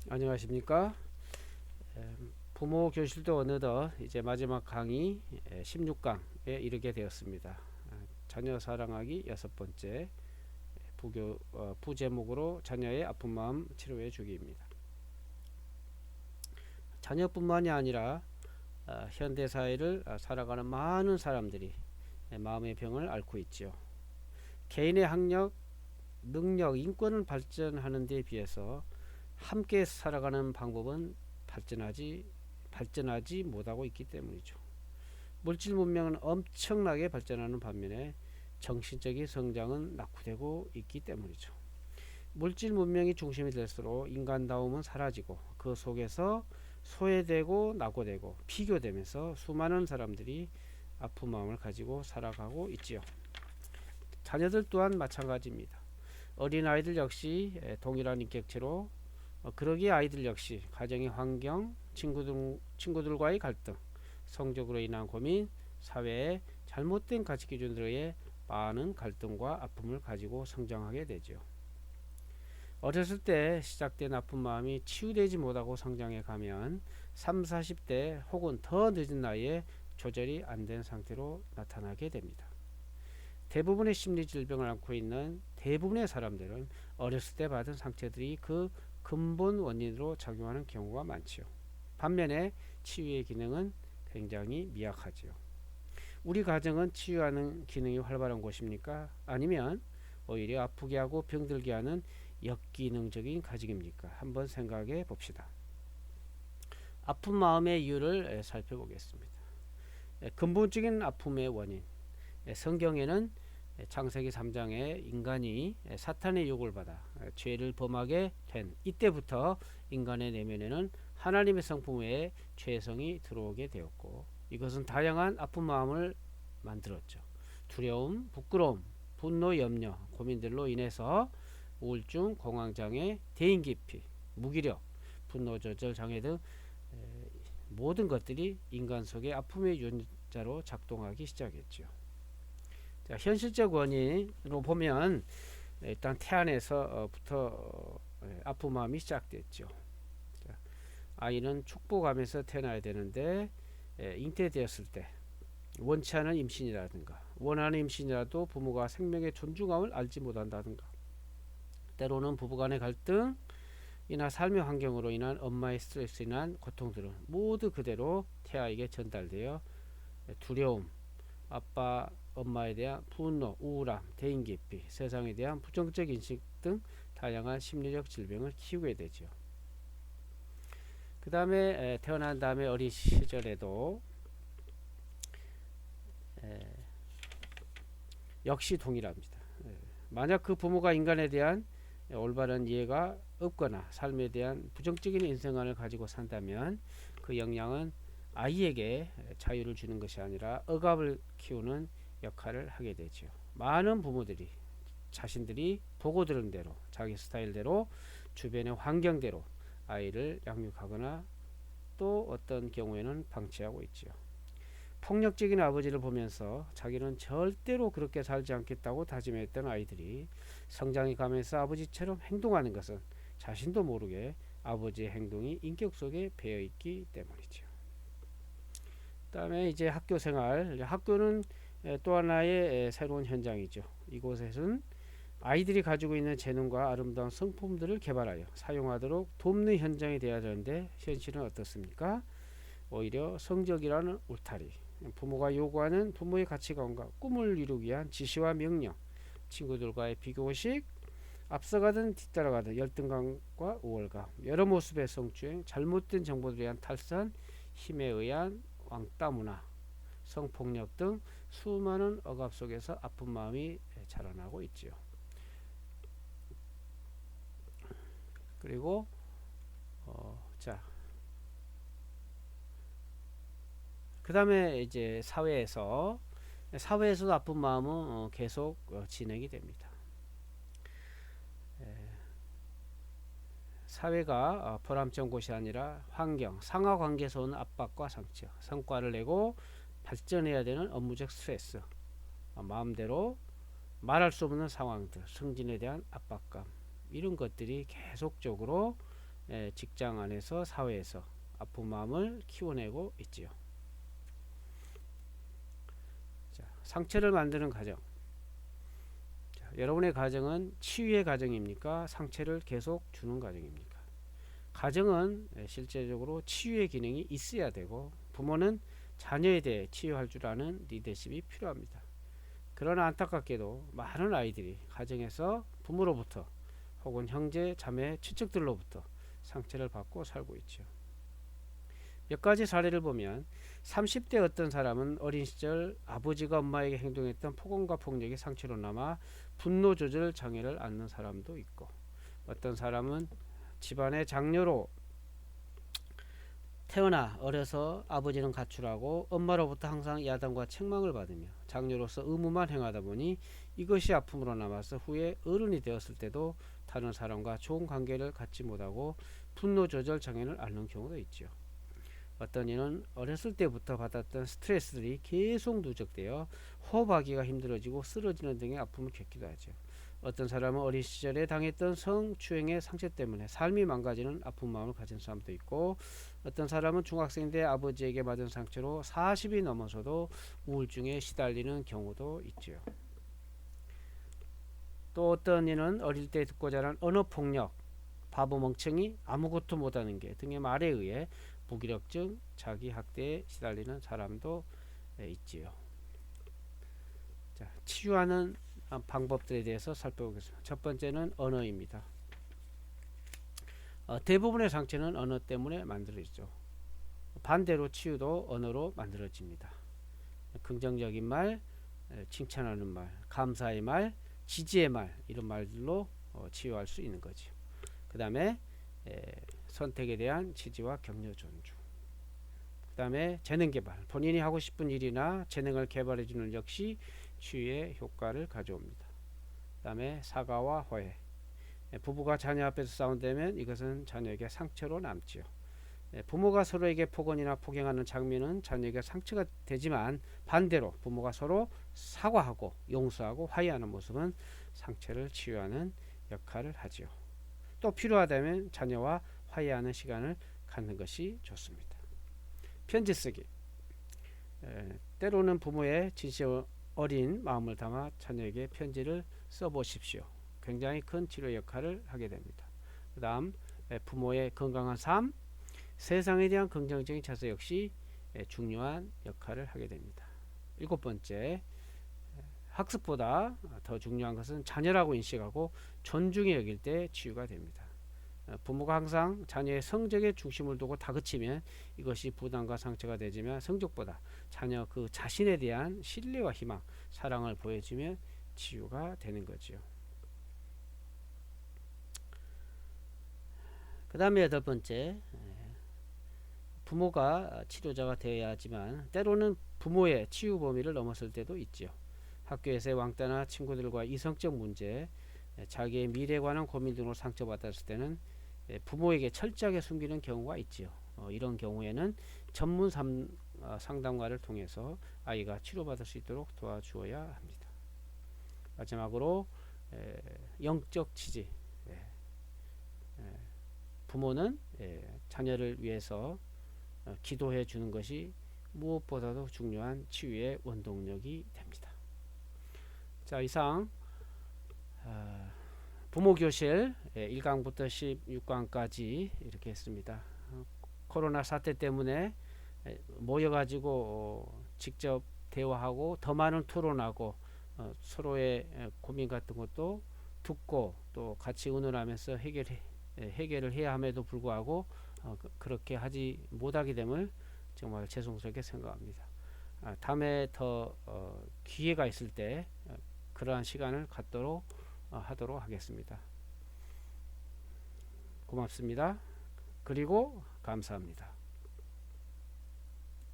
안녕하십니까? 부모 교실도 어느덧 이제 마지막 강의 16강에 이르게 되었습니다. 자녀 사랑하기 여섯 번째 부제목으로 자녀의 아픈 마음 치료해 주기입니다. 자녀뿐만이 아니라 현대 사회를 살아가는 많은 사람들이 마음의 병을 앓고 있지요. 개인의 학력, 능력, 인권을 발전하는 데 비해서 함께 살아가는 방법은 발전하지 못하고 있기 때문이죠. 물질 문명은 엄청나게 발전하는 반면에 정신적인 성장은 낙후되고 있기 때문이죠. 물질 문명이 중심이 될수록 인간다움은 사라지고 그 속에서 소외되고 낙오되고 비교되면서 수많은 사람들이 아픈 마음을 가지고 살아가고 있지요. 자녀들 또한 마찬가지입니다. 어린아이들 역시 동일한 인격체로 그러기에 아이들 역시 가정의 환경, 친구들과의 갈등, 성적으로 인한 고민, 사회의 잘못된 가치기준들에 많은 갈등과 아픔을 가지고 성장하게 되죠. 어렸을 때 시작된 아픈 마음이 치유되지 못하고 성장해 가면 3, 40대 혹은 더 늦은 나이에 조절이 안 된 상태로 나타나게 됩니다. 대부분의 심리 질병을 앓고 있는 대부분의 사람들은 어렸을 때 받은 상처들이 그 근본 원인으로 작용하는 경우가 많지요. 반면에 치유의 기능은 굉장히 미약하지요. 우리 가정은 치유하는 기능이 활발한 곳입니까? 아니면 오히려 아프게 하고 병들게 하는 역기능적인 가정입니까? 한번 생각해 봅시다. 아픈 마음의 이유를 살펴보겠습니다. 근본적인 아픔의 원인. 성경에는 창세기 3장에 인간이 사탄의 유혹을 받아 죄를 범하게 된 이때부터 인간의 내면에는 하나님의 성품 외에 죄성이 들어오게 되었고, 이것은 다양한 아픈 마음을 만들었죠. 두려움, 부끄러움, 분노, 염려, 고민들로 인해서 우울증, 공황장애, 대인기피, 무기력, 분노조절 장애 등 모든 것들이 인간 속의 아픔의 유전자로 작동하기 시작했죠. 자, 현실적 원인으로 보면 일단 태안에서부터 아픈 마음이 시작됐죠. 자, 아이는 축복하면서 태어나야 되는데 잉태되었을 때 원치 않은 임신이라든가 원하는 임신이라도 부모가 생명의 존중함을 알지 못한다든가, 때로는 부부간의 갈등이나 삶의 환경으로 인한 엄마의 스트레스로 인한 고통들은 모두 그대로 태아에게 전달되어 두려움, 아빠, 엄마에 대한 분노, 우울함, 대인기피, 세상에 대한 부정적 인식 등 다양한 심리적 질병을 키우게 되죠. 그 다음에 태어난 다음에 어린 시절에도 역시 동일합니다. 만약 그 부모가 인간에 대한 올바른 이해가 없거나 삶에 대한 부정적인 인생관을 가지고 산다면 그 영향은 아이에게 자유를 주는 것이 아니라 억압을 키우는 역할을 하게 되죠. 많은 부모들이 자신들이 보고 들은 대로 자기 스타일대로 주변의 환경대로 아이를 양육하거나 또 어떤 경우에는 방치하고 있죠. 폭력적인 아버지를 보면서 자기는 절대로 그렇게 살지 않겠다고 다짐했던 아이들이 성장해 가면서 아버지처럼 행동하는 것은 자신도 모르게 아버지의 행동이 인격 속에 배어 있기 때문이죠. 그다음에 이제 학교 생활. 학교는 또 하나의 새로운 현장이죠. 이곳에서는 아이들이 가지고 있는 재능과 아름다운 성품들을 개발하여 사용하도록 돕는 현장이 되어야 되는데 현실은 어떻습니까? 오히려 성적이라는 울타리, 부모가 요구하는 부모의 가치관과 꿈을 이루기 위한 지시와 명령, 친구들과의 비교의식, 앞서가든 뒤따라가든 열등감과 우월감, 여러 모습의 성추행, 잘못된 정보들에 의한 탈선, 힘에 의한 왕따 문화, 성폭력 등 수많은 억압 속에서 아픈 마음이 자라나고 있지요. 그리고 그 다음에 이제 사회에서도 아픈 마음은 계속 진행이 됩니다. 사회가 보람찬 곳이 아니라 환경, 상하 관계에서 오는 압박과 상처, 성과를 내고 발전해야 되는 업무적 스트레스, 마음대로 말할 수 없는 상황들, 승진에 대한 압박감, 이런 것들이 계속적으로 직장 안에서 사회에서 아픈 마음을 키워내고 있지요. 자, 상처를 만드는 과정. 자, 여러분의 가정은 치유의 과정입니까? 상처를 계속 주는 과정입니까? 가정은 실제적으로 치유의 기능이 있어야 되고, 부모는 자녀에 대해 치유할 줄 아는 리더십이 필요합니다. 그러나 안타깝게도 많은 아이들이 가정에서 부모로부터 혹은 형제, 자매, 친척들로부터 상처를 받고 살고 있죠. 몇 가지 사례를 보면 30대 어떤 사람은 어린 시절 아버지가 엄마에게 행동했던 폭언과 폭력이 상처로 남아 분노 조절 장애를 앓는 사람도 있고, 어떤 사람은 집안의 장녀로 태어나 어려서 아버지는 가출하고 엄마로부터 항상 야단과 책망을 받으며 장녀로서 의무만 행하다 보니 이것이 아픔으로 남아서 후에 어른이 되었을 때도 다른 사람과 좋은 관계를 갖지 못하고 분노 조절 장애를 앓는 경우도 있죠. 어떤 이는 어렸을 때부터 받았던 스트레스들이 계속 누적되어 호흡하기가 힘들어지고 쓰러지는 등의 아픔을 겪기도 하죠. 어떤 사람은 어린 시절에 당했던 성추행의 상처 때문에 삶이 망가지는 아픈 마음을 가진 사람도 있고, 어떤 사람은 중학생 때 아버지에게 받은 상처로 40이 넘어서도 우울증에 시달리는 경우도 있죠. 또 어떤 이는 어릴 때 듣고 자란 언어폭력, 바보 멍청이, 아무것도 못하는 게 등의 말에 의해 무기력증, 자기학대에 시달리는 사람도 있지요. 자, 치유하는 방법들에 대해서 살펴보겠습니다. 첫 번째는 언어입니다. 대부분의 상처는 언어 때문에 만들어지죠. 반대로 치유도 언어로 만들어집니다. 긍정적인 말, 칭찬하는 말, 감사의 말, 지지의 말, 이런 말들로 치유할 수 있는 거죠. 그 다음에 선택에 대한 지지와 격려 존중. 그 다음에 재능 개발, 본인이 하고 싶은 일이나 재능을 개발해 주는 역시 치유의 효과를 가져옵니다. 그 다음에 사과와 화해. 부부가 자녀 앞에서 싸운다면 이것은 자녀에게 상처로 남지요. 부모가 서로에게 폭언이나 폭행하는 장면은 자녀에게 상처가 되지만, 반대로 부모가 서로 사과하고 용서하고 화해하는 모습은 상처를 치유하는 역할을 하지요. 또 필요하다면 자녀와 화해하는 시간을 갖는 것이 좋습니다. 편지 쓰기. 때로는 부모의 진심 어린 마음을 담아 자녀에게 편지를 써보십시오. 굉장히 큰 치료 역할을 하게 됩니다. 그 다음 부모의 건강한 삶, 세상에 대한 긍정적인 자세 역시 중요한 역할을 하게 됩니다. 7번째, 학습보다 더 중요한 것은 자녀라고 인식하고 존중해 여길 때 치유가 됩니다. 부모가 항상 자녀의 성적에 중심을 두고 다그치면 이것이 부담과 상처가 되지만, 성적보다 자녀 그 자신에 대한 신뢰와 희망, 사랑을 보여주면 치유가 되는 거죠. 그 다음에 8번째, 부모가 치료자가 되어야 하지만 때로는 부모의 치유 범위를 넘어설 때도 있죠. 학교에서의 왕따나 친구들과 이성적 문제, 자기의 미래에 관한 고민 등으로 상처받았을 때는 부모에게 철저하게 숨기는 경우가 있지요. 이런 경우에는 전문 상담가를 통해서 아이가 치료받을 수 있도록 도와주어야 합니다. 마지막으로 영적 지지. 부모는 자녀를 위해서 기도해 주는 것이 무엇보다도 중요한 치유의 원동력이 됩니다. 자, 이상 부모교실 1강부터 16강까지 이렇게 했습니다. 코로나 사태 때문에 모여가지고 직접 대화하고 더 많은 토론하고 서로의 고민 같은 것도 듣고 또 같이 의논하면서 해결을 해야 함에도 불구하고 그렇게 하지 못하게 됨을 정말 죄송스럽게 생각합니다. 다음에 더 기회가 있을 때 그러한 시간을 갖도록 하도록 하겠습니다. 고맙습니다. 그리고 감사합니다.